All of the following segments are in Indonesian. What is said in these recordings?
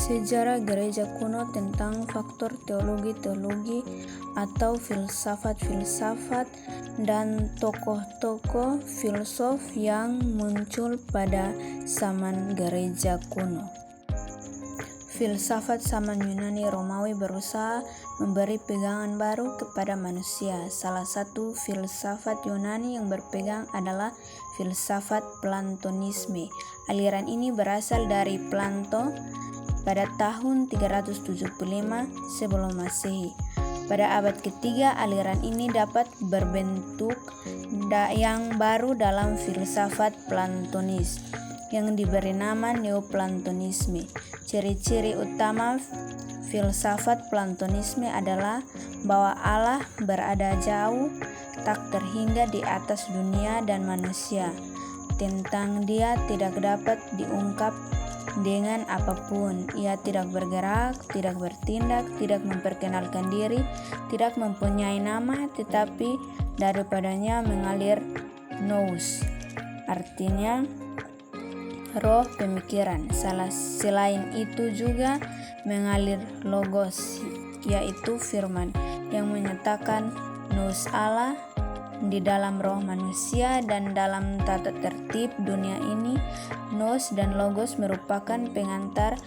Sejarah gereja kuno tentang faktor teologi-teologi atau filsafat-filsafat dan tokoh-tokoh filsuf yang muncul pada zaman gereja kuno. Filsafat zaman Yunani Romawi berusaha memberi pegangan baru kepada manusia. Salah satu filsafat Yunani yang berpegang adalah filsafat Platonisme. Aliran ini berasal dari Plato pada tahun 375 sebelum Masehi. Pada abad ketiga, aliran ini dapat berbentuk yang baru dalam filsafat Platonis yang diberi nama Neoplatonisme. Ciri-ciri utama filsafat Platonisme adalah bahwa Allah berada jauh, tak terhingga di atas dunia dan manusia. Tentang Dia tidak dapat diungkap dengan apapun. Ia tidak bergerak, tidak bertindak, tidak memperkenalkan diri, tidak mempunyai nama, tetapi daripadanya mengalir nous, artinya roh pemikiran. Selain itu juga mengalir logos, yaitu firman yang menyatakan nous Allah di dalam roh manusia. Dan dalam tata tertib dunia ini, nous dan logos merupakan pengantar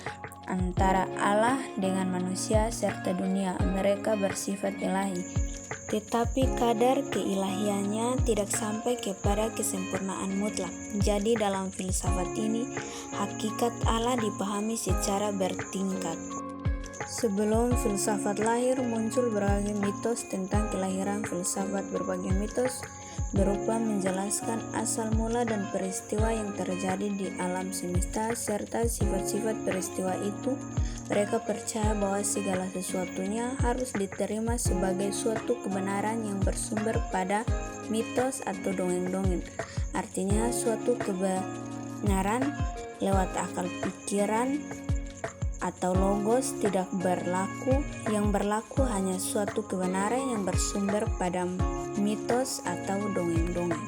antara Allah dengan manusia serta dunia. Mereka bersifat ilahi, tetapi kadar keilahiannya tidak sampai kepada kesempurnaan mutlak. Jadi dalam filsafat ini, hakikat Allah dipahami secara bertingkat. Sebelum filsafat lahir, muncul berbagai mitos tentang kelahiran filsafat. Berbagai mitos berupa menjelaskan asal mula dan peristiwa yang terjadi di alam semesta serta sifat-sifat peristiwa itu. Mereka percaya bahwa segala sesuatunya harus diterima sebagai suatu kebenaran yang bersumber pada mitos atau dongeng-dongeng. Artinya suatu kebenaran lewat akal pikiran atau logos tidak berlaku. Yang berlaku hanya suatu kebenaran yang bersumber pada mitos atau dongeng-dongeng.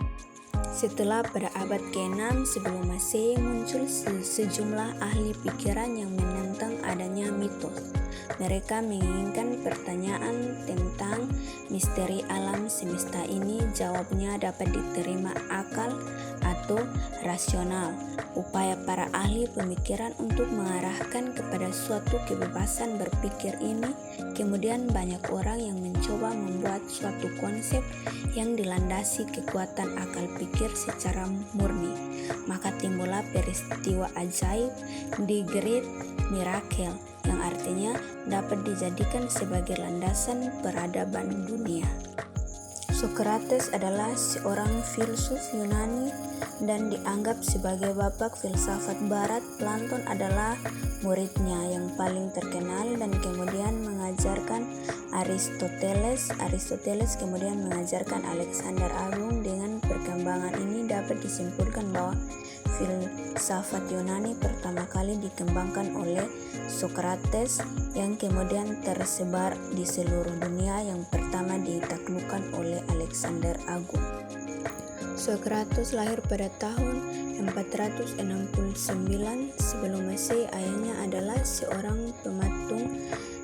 Setelah pada abad ke-6 sebelum Masehi muncul sejumlah ahli pikiran yang menentang adanya mitos. Mereka menginginkan pertanyaan tentang misteri alam semesta ini jawabnya dapat diterima akal atau rasional. Upaya para ahli pemikiran untuk mengarahkan kepada suatu kebebasan berpikir ini, kemudian banyak orang yang mencoba membuat suatu konsep yang dilandasi kekuatan akal pikir secara murni. Maka timbullah peristiwa ajaib, the Great Miracle, yang artinya dapat dijadikan sebagai landasan peradaban dunia. Socrates adalah seorang filsuf Yunani dan dianggap sebagai bapak filsafat barat. Platon adalah muridnya yang paling terkenal dan kemudian mengajarkan Aristoteles. Aristoteles kemudian mengajarkan Alexander Agung. Dengan perkembangan ini dapat disimpulkan bahwa filsafat Yunani pertama kali dikembangkan oleh Socrates yang kemudian tersebar di seluruh dunia, yang pertama ditaklukkan oleh Alexander Agung. Socrates lahir pada tahun 469 sebelum Masehi. Ayahnya adalah seorang pematung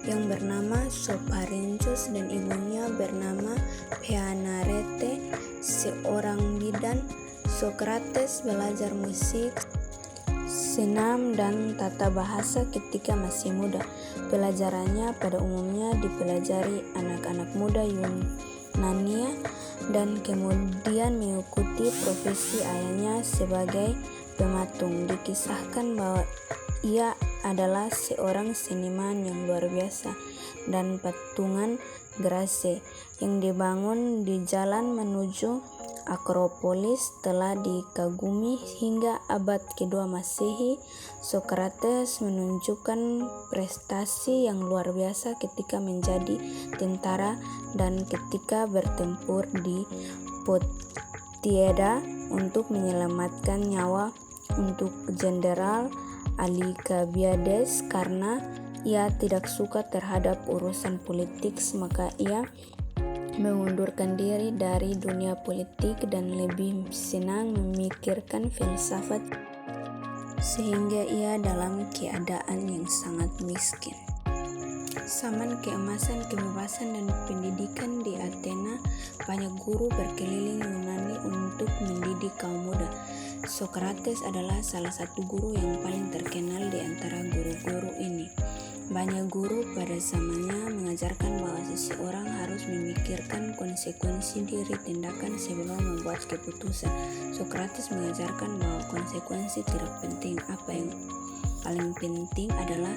yang bernama Sopharinchus dan ibunya bernama Peanarete, seorang bidan. Socrates belajar musik, senam, dan tata bahasa ketika masih muda. Pelajarannya pada umumnya dipelajari anak-anak muda Yunania dan kemudian mengikuti profesi ayahnya sebagai pematung. Dikisahkan bahwa ia adalah seorang seniman yang luar biasa, dan patungan Grace yang dibangun di jalan menuju Akropolis telah dikagumi. Hingga abad kedua Masehi, Socrates menunjukkan prestasi yang luar biasa ketika menjadi tentara dan ketika bertempur di Potieda untuk menyelamatkan nyawa untuk Jenderal Alcibiades. Karena ia tidak suka terhadap urusan politik, maka ia mengundurkan diri dari dunia politik dan lebih senang memikirkan filsafat. sehingga ia dalam keadaan yang sangat miskin. Zaman keemasan, kebebasan, dan pendidikan di Athena, banyak guru berkeliling Yunani untuk mendidik kaum muda. Socrates adalah salah satu guru yang paling terkenal di antara guru-guru ini. Banyak guru pada zamannya mengajarkan bahwa seseorang harus memikirkan konsekuensi dari tindakan sebelum membuat keputusan. Socrates mengajarkan bahwa konsekuensi tidak penting. Apa yang paling penting adalah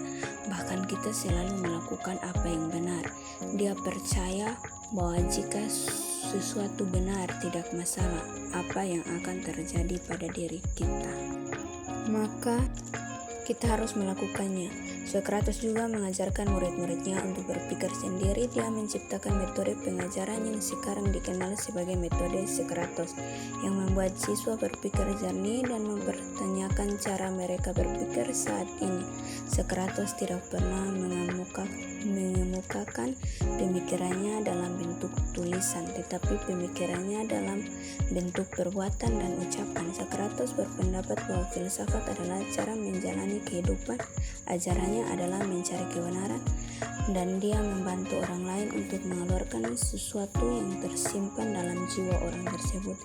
bahkan kita selalu melakukan apa yang benar. Dia percaya bahwa jika sesuatu benar, tidak masalah apa yang akan terjadi pada diri kita, maka kita harus melakukannya. Socrates juga mengajarkan murid-muridnya untuk berpikir sendiri. Dia menciptakan metode pengajaran yang sekarang dikenal sebagai metode Socrates, yang membuat siswa berpikir jernih dan mempertanyakan cara mereka berpikir saat ini. Socrates tidak pernah mengemukakan pemikirannya dalam bentuk tulisan, tetapi pemikirannya dalam bentuk perbuatan dan ucapan. Socrates berpendapat bahwa filsafat adalah cara menjalani kehidupan. Ajarannya adalah mencari kebenaran, dan dia membantu orang lain untuk mengeluarkan sesuatu yang tersimpan dalam jiwa orang tersebut.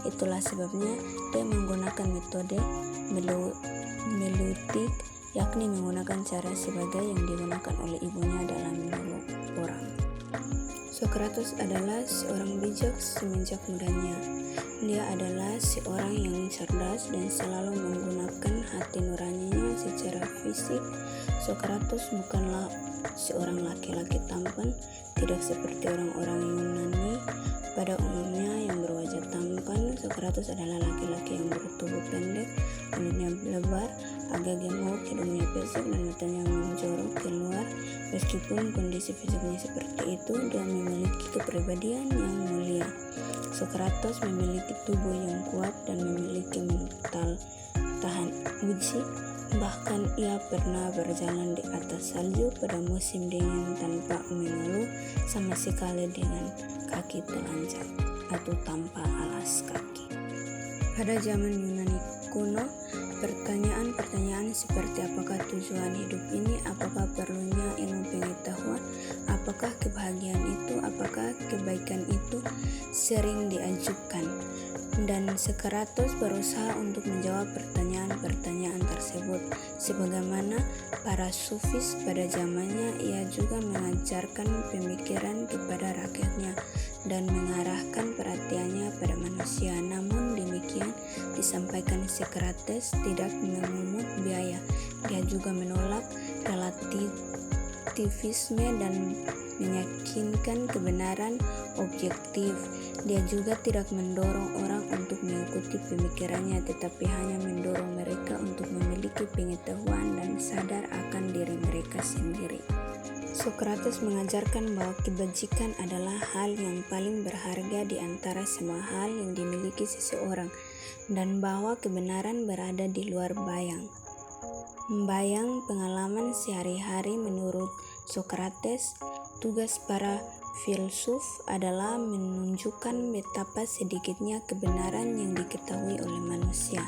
Itulah sebabnya dia menggunakan metode meleutik, yakni menggunakan cara sebagai yang digunakan oleh ibunya dalam menolong orang. Socrates adalah seorang bijak semenjak mudanya. Dia adalah seorang yang cerdas dan selalu menggunakan hati nuraninya secara fisik. Socrates bukanlah seorang laki-laki tampan, tidak seperti orang-orang Yunani pada umumnya yang berwajah tampan. Socrates adalah laki-laki yang bertubuh pendek, kulitnya lebar, agak gemuk, hidungnya pesek, dan matanya menjorok keluar. Meskipun kondisi fisiknya seperti itu, dia memiliki kepribadian yang mulia. Socrates memiliki tubuh yang kuat dan memiliki mental tahan uji. Bahkan ia pernah berjalan di atas salju pada musim dingin tanpa mengeluh sama sekali dengan kaki telanjang atau tanpa alas kaki. Pada zaman Yunani kuno, pertanyaan-pertanyaan seperti apakah tujuan hidup ini, apakah perlunya ilmu pengetahuan, apakah kebahagiaan itu, apakah kebaikan itu, sering diajukan. Dan Socrates berusaha untuk menjawab pertanyaan-pertanyaan tersebut. Sebagaimana para sufis pada zamannya, ia juga mengajarkan pemikiran kepada rakyatnya dan mengarahkan perhatiannya pada manusia. Namun demikian, disampaikan Socrates tidak memungut biaya. Dia juga menolak relativisme dan meyakinkan kebenaran objektif. Dia juga tidak mendorong orang untuk mengikuti pemikirannya, tetapi hanya mendorong mereka untuk memiliki pengetahuan dan sadar akan diri mereka sendiri. Socrates mengajarkan bahwa kebajikan adalah hal yang paling berharga di antara semua hal yang dimiliki seseorang, dan bahwa kebenaran berada di luar bayang pengalaman sehari-hari. Menurut Socrates, tugas para filsuf adalah menunjukkan betapa sedikitnya kebenaran yang diketahui oleh manusia.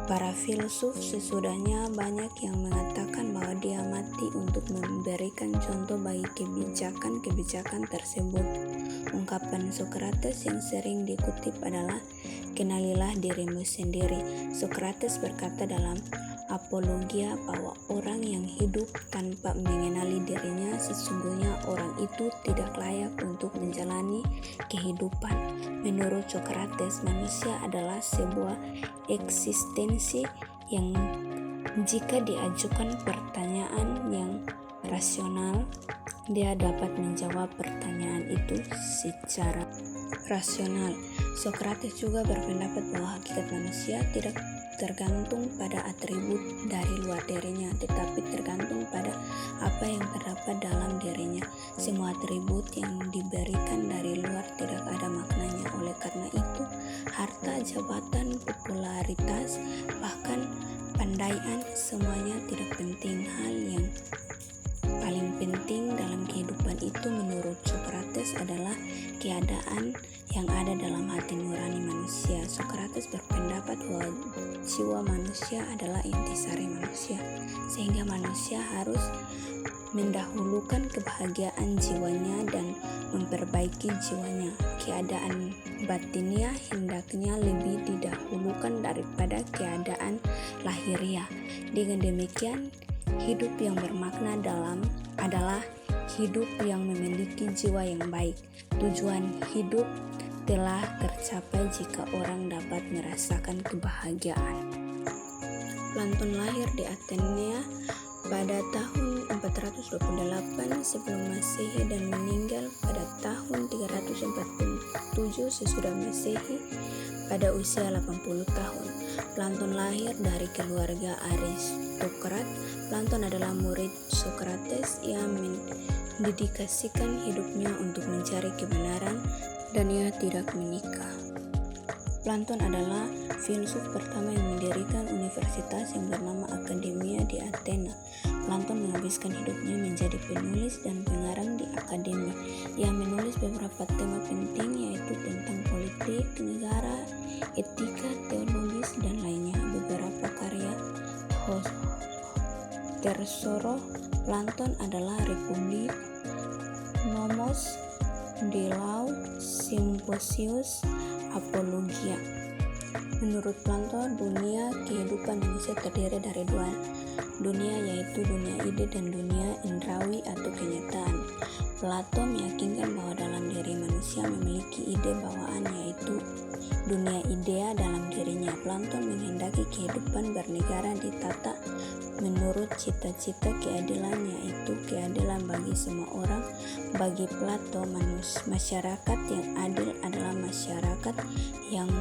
Para filsuf sesudahnya banyak yang mengatakan bahwa dia mati untuk memberikan contoh bagi kebijakan-kebijakan tersebut. Ungkapan Socrates yang sering dikutip adalah, "Kenalilah dirimu sendiri." Socrates berkata dalam Apologia bahwa orang yang hidup tanpa mengenali dirinya, sesungguhnya orang itu tidak layak untuk menjalani kehidupan. Menurut Socrates, manusia adalah sebuah eksistensi yang jika diajukan pertanyaan yang rasional, dia dapat menjawab pertanyaan itu secara rasional. Socrates juga berpendapat bahwa hakikat manusia tidak tergantung pada atribut dari luar dirinya, tetapi tergantung pada apa yang terdapat dalam dirinya. Semua atribut yang diberikan dari luar tidak ada maknanya. Oleh karena itu, harta, jabatan, popularitas, bahkan pandaian, semuanya tidak penting. Hal yang paling penting dalam kehidupan itu menurut Socrates adalah keadaan yang ada dalam hati nurani manusia. Socrates berpendapat bahwa jiwa manusia adalah intisari manusia, sehingga manusia harus mendahulukan kebahagiaan jiwanya dan memperbaiki jiwanya. Keadaan batinnya hendaknya lebih didahulukan daripada keadaan lahiriah. Dengan demikian, hidup yang bermakna adalah hidup yang memiliki jiwa yang baik. Tujuan hidup telah tercapai jika orang dapat merasakan kebahagiaan. Platon lahir di Athena pada tahun 428 sebelum Masehi dan meninggal pada tahun 347 sesudah Masehi pada usia 80 tahun. Platon lahir dari keluarga aristokrat. Platon adalah murid Socrates yang mendedikasikan hidupnya untuk mencari kebenaran dan ia tidak menikah. Platon adalah filsuf pertama yang mendirikan universitas yang bernama Akademia di Athena. Platon menghabiskan hidupnya menjadi penulis dan pengarang di akademia. Ia menulis beberapa tema penting yaitu tentang politik, negara, etika, teologis, dan lainnya. Beberapa karya tersorot Platon adalah Republik, Nomos, De Lau, Symposius, Apologia. Menurut Platon, dunia kehidupan manusia terdiri dari dua dunia, yaitu dunia ide dan dunia indrawi atau kenyataan. Platon meyakinkan bahwa dalam diri manusia memiliki ide bawaan, yaitu dunia idea dalam dirinya. Platon menghendaki kehidupan bernegara ditata menurut cita-cita keadilan, yaitu keadilan bagi semua orang. Bagi Plato, masyarakat yang adil adalah masyarakat yang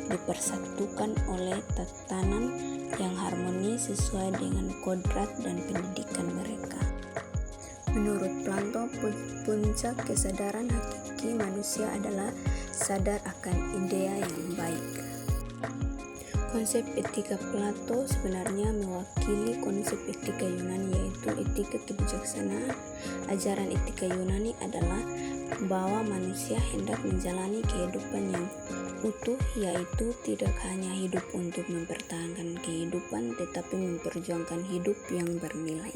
dipersatukan oleh tatanan yang harmonis sesuai dengan kodrat dan pendidikan mereka. Menurut Plato, puncak kesadaran hakiki manusia adalah sadar akan idea yang baik. Konsep etika Plato sebenarnya mewakili konsep etika Yunani, yaitu etika kebijaksanaan. Ajaran etika Yunani adalah bahwa manusia hendak menjalani kehidupan yang utuh, yaitu tidak hanya hidup untuk mempertahankan kehidupan, tetapi memperjuangkan hidup yang bernilai.